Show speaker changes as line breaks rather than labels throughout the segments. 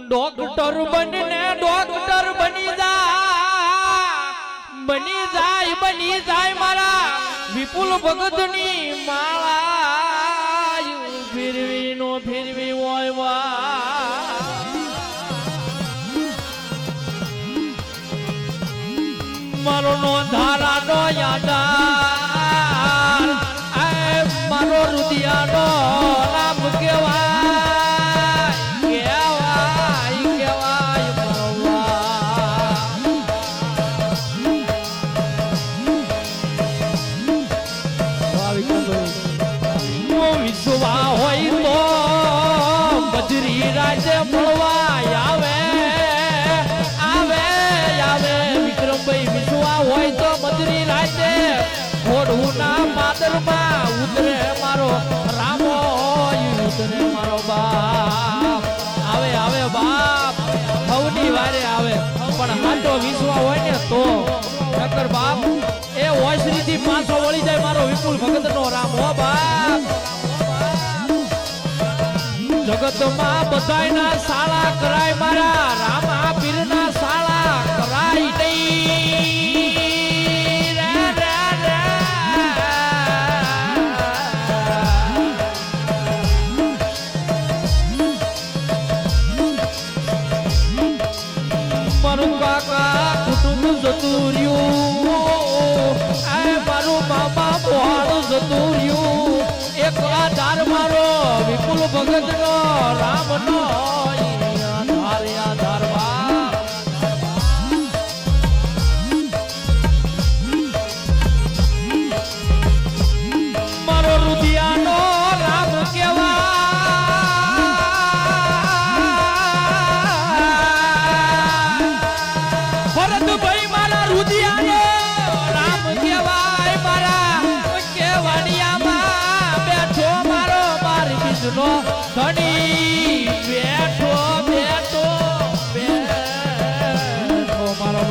doctor બનીને doctor બની જાય મારા વિપુલ ભગતની માળા ફેરવી હોય મારો નો ધારા નો યાદાર મારો રુદિયાનો રામ કેવાય વિશ્વા હોય તો બજરી રાજે મળવા આવે વિક્રમભાઈ વિશ્વા હોય તો બજરી રાજે ઘોડું ના પાદરમાં ઉતરે મારો રામો ઉતરે મારો બાપ આવે બાપ સૌની વારે આવે પણ હાટો વિશ્વા હોય ને તો નકર બાપ એ ઓસરીથી પાછો વળી જાય મારો વિપુલ ભગતનો રામ હો બાપ જગતમાં બધાયના સાળા કરાય મારા રામા પીરના સાળા કરાય નહીં મારું કાકા કુટુંબ જતું રહ્યું મારું મામા બોહાડું જતું રહ્યું એક આધાર મારો વિપુલ ભગત નો રામ નો આધાર મારો રુદિયાનો રામ કેવાય ભરતભાઈ મારા રુદિયાનો રામ કેવાય મારા કેવાડિયામાં બેઠો મારો મારી બીજનો ધણી બેઠો મારો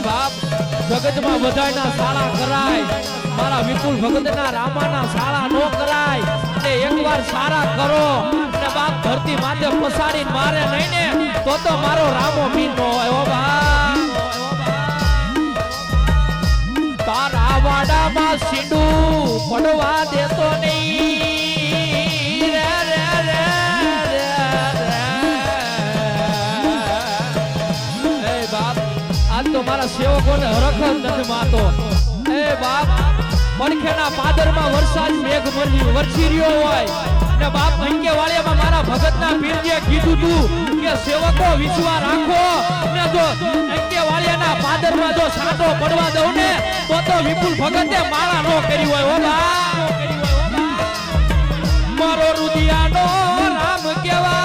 બાપ જગતમાં બધાયના સાળા કરાય મારા વિપુલ ભગતના રામાના સાળા નો કરાય ને એકવાર સારા કરો ને બાપ ધરતી માથે પસાડીને મારે નહીં ને તો મારો રામો પીર નો હોય ઓ બાપ તારા વાડામાં સીડું પડવા દેતો નહીં રે બાપ આજ તો મારા સેવકોને હરખ જ નથી માતો એ બાપ પડખેના પાદરમાં વરસાદ મેઘ વરસી રહ્યો હોય ને બાપ અંકે વાળિયામાં મારા ભગતના પીરજીએ કીધું તું કે સેવકો વિશ્વાસ રાખો ને જો અંકે વાળિયાના પાદરમાં જો સાંટો પડવા દઉં ને તો વિપુલ ભગતે માળા નો કરી હોય હો બાપ મારો રુદિયાનો રામ કેવાય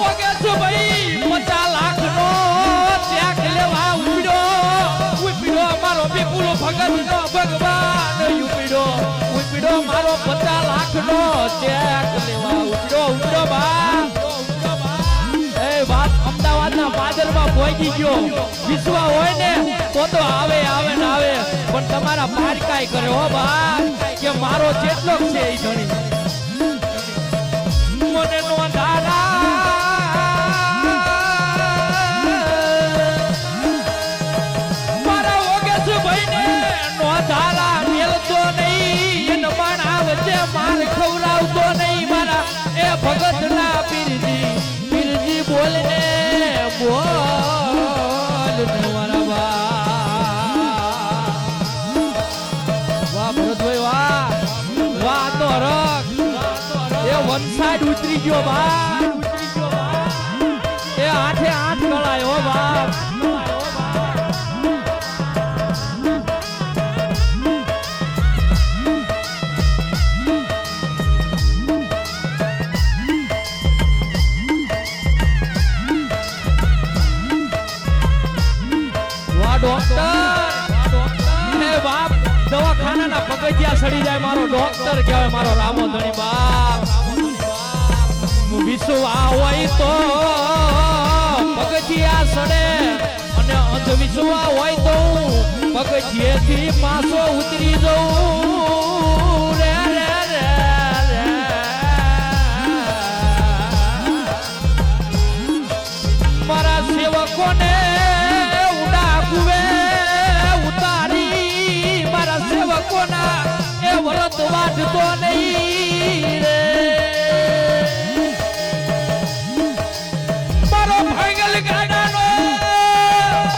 ઓગે છો ભાઈ 50 લાખ નો ત્યાગ લેવા ઉપડ્યો મારો વિપુલ ભગત નો ભગવાન ઉપડ્યો મારો 50 લાખ નો ત્યાગ લેવા ઉપડ્યો બાપ અમદાવાદના પાદરમાં પહોંચી ગયો વિશ્વા હોય ને તો આવે પણ તમારા પારકાઈ કરે હો બાપ કે મારો જેટલો છે એ ધણી મને નો ધારા મારા ઓગેશ ભાઈને નો ધારા મેલતો નહીં એન માણા વચ્ચે માર ખવડાવતો નહીં મારા એ ભગતના પીરજી બોલને મારા વાહ ભરતભાઈ વાહ તો રખ એ વન સાઈડ ઉતરી ગયો બાપ એ 8 કળાયો બાપ દવાખાનાના પગથિયા સડી જાય મારો ડોક્ટર કહેવાય મારો રામો ધણી બાપ વિશ્વા હોય તો પગથિયા સડે અને અંધવિશ્વા હોય તો પગથિયેથી પાછો ઉતરી જઉં રે મત વાંચતો નહીં રે મારો ભાંગલ ગાડાનો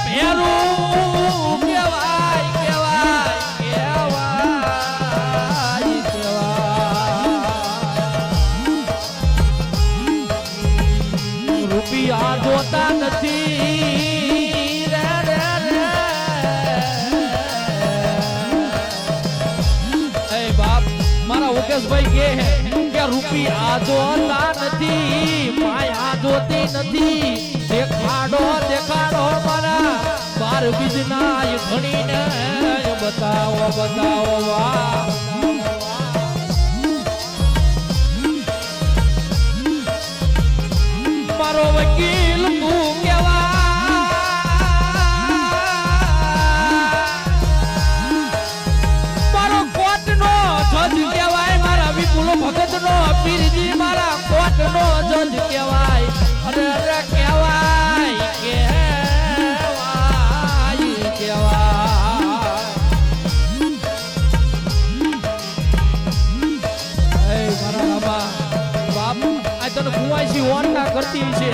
ભેરું કેવાય કેવાય કેવાય કેવાય રૂપિયા જોતા નથી રે રે રે એ બાપ મારા ઉકેશભાઈ કે રૂપિયા જોતા નથી માયા જોતી નથી દેખાડો દેખાડો મારા બાર બીજના ઘણીને બતાવો બતાવો વાહ મારો વકીલ તું કેવાય મારો કોર્ટનો જજ કેવાય મારા વિપુલ ભગતનો પીરજી મારા કોર્ટનો જજ કેવાય અરે અરે કેવાય કેવાય કેવાય એ મારા બાબા બાપ આ તને કુવાસી ઓરતા કરતી છે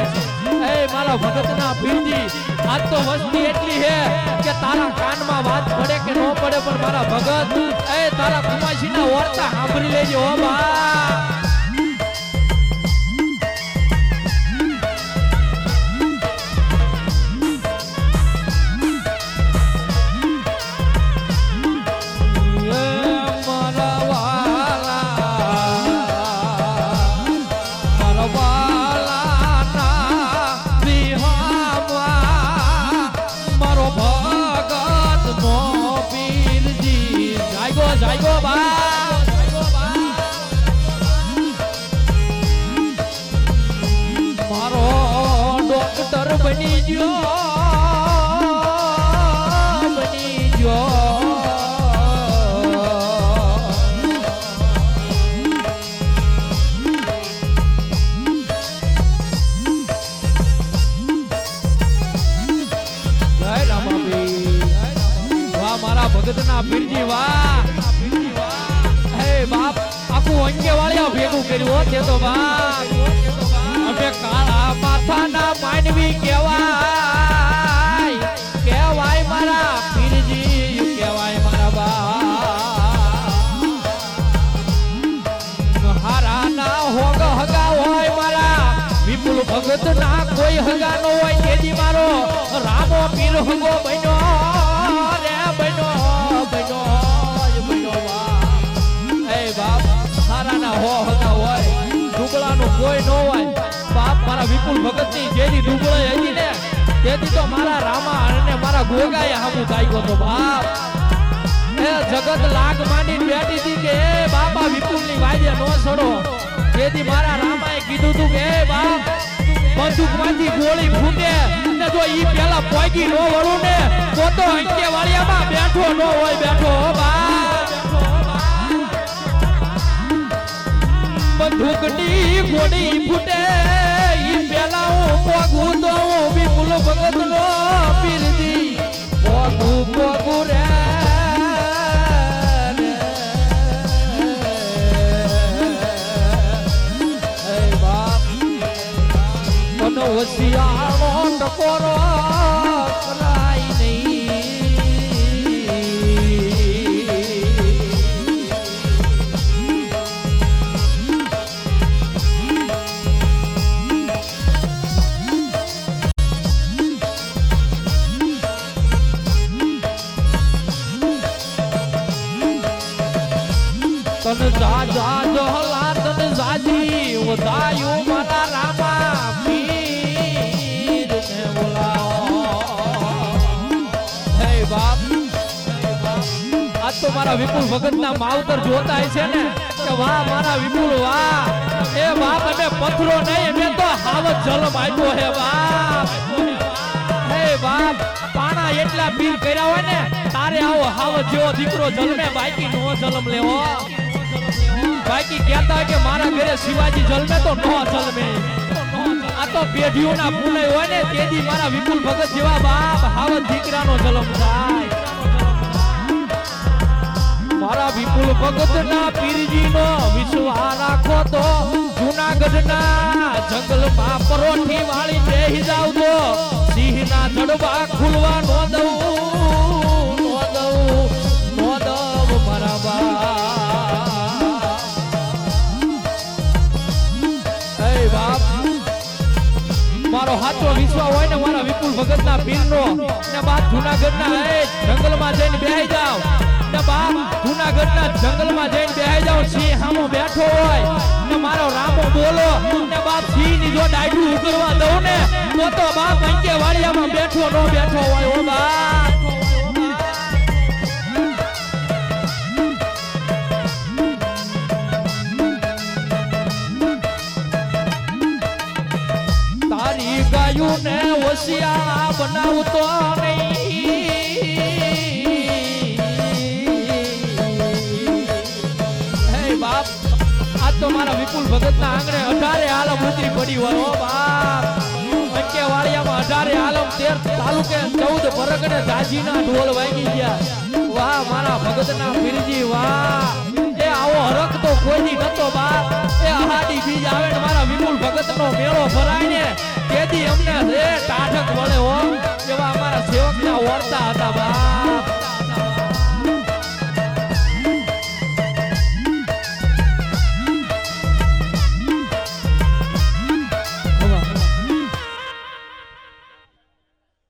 એ મારા ભગતના પીરજી આજ તો વસ્તી એટલી હે કે તારા કાનમાં વાત પડે કે ન પડે પણ મારા ભગત એ તારા કુવાસીના ઓરતા સાંભળી લેજો હો બા જાયગો બા મારો ડોક્ટર બની ગયો બની ગયો જય રામાબી વાહ મારા ભગતના પીરજી વાહ બાપ આખું અંગેવાળિયા ભેગું કર્યું છે તો બાપ અમે કાળા માથાના માનવી કેવાય કેવાય મારા પીરજી કેવાય મારા બાપ હારાના હોગ હગા હોય મારા વિપુલ ભગત ના કોઈ હગા નો હોય તેથી મારો રામો પીર હગો બન્યો રે બન્યો બાપ સારાના હગા હોય ડુગળાનું કોઈ ન હોય બાપ મારા વિપુલ ભગતની જેની ડુગળાઈ હતી ને તેથી તો મારા રામા અને મારા ગોગાએ હામું ગાયો તો બાપ એ જગત લાગ માંડીને બેઠી હતી કે એ બાપા વિપુલની વાજે નો છોડો તેથી મારા રામાએ કીધું તું કે એ બાપ બંદૂકમાંથી ગોળી ફૂટે ને જો ઈ પેલા પોગી નો વળું ને તો અંકેવાળિયામાં બેઠો ન હોય બેઠો બાપ બંદૂકની ગોળી ફૂટે ઈ પેલા હું પોગું તો હું વિપુલ ભગતનો પીરજી પોગું રે હોશિયારો ટકોરો કરાય તન જા જા જોહલા તન જાજી વધાયું મારા રામા પીર ને બોલાવો હે બાપ આજ તો મારા વિપુલ ભગતના માવતર જોતા છે ને કે વાહ મારા વિપુલ વાહ એ બાપ અમે પથરો નહીં અમે તો હાવત જલમ આપ્યો હે બાપ હે બાપ પાણા એટલા પીર કર્યા હોય ને તારે આવો હાવત જેવો દીકરો જલમે બાકી નો જલમ લેવો બાકી કહેતા કે મારા ઘરે શિવાજી જલમે તો નો જલમે આ તો પેઢીઓના ફૂલાઈ હોય ને તેથી મારા વિપુલ ભગત જેવા બાપ હાવત દીકરાનો જલમ થાય મારા વિપુલ ભગતના જૂનાગઢના જંગલમાં પરોઠી વાળી બેહી જાવ તો સિંહના જડબા ખુલવા નો દઉં મારા બાપ મારો હાથો વિશ્વાસ હોય ને મારા વિપુલ ભગતના પીરનો ને બાપ જૂનાગઢના જંગલમાં જઈને બેહી જાવ ને બાપ જૂનાગઢના જંગલમાં જઈને બેહી જાવ સિંહ સામો બેઠો હોય ને મારો રામો બોલો ને બાપ સિંહ ની જો ડાયડું ઉકરવા દઉં ને તો બાપ અંકે વાડિયામાં બેઠો નો બેઠો હોય ઓ બાપ તારી ગાયું ને હોશિયાર બનાવતો નહીં બાપ આ તો મારા વિપુલ ભગતના આંગણે 18 આલમ ઉતરી પડી હોય ઓ બાપ અંકે વાળિયામાં 18 આલમ 13 તાલુકે 14 પરગણે જાજીના ઢોલ વાગી ગયા વાહ મારા ભગતના પીરજી વાહ એ આવો હરખ તો કોઈ નતો બાપ એ આહાડી બીજ આવે ને મારા વિપુલ ભગતનો મેળો ભરાય ને તેથી અમને રે ટાઢક વળે હો એવા અમારા સેવકના વર્તા હતા બાપ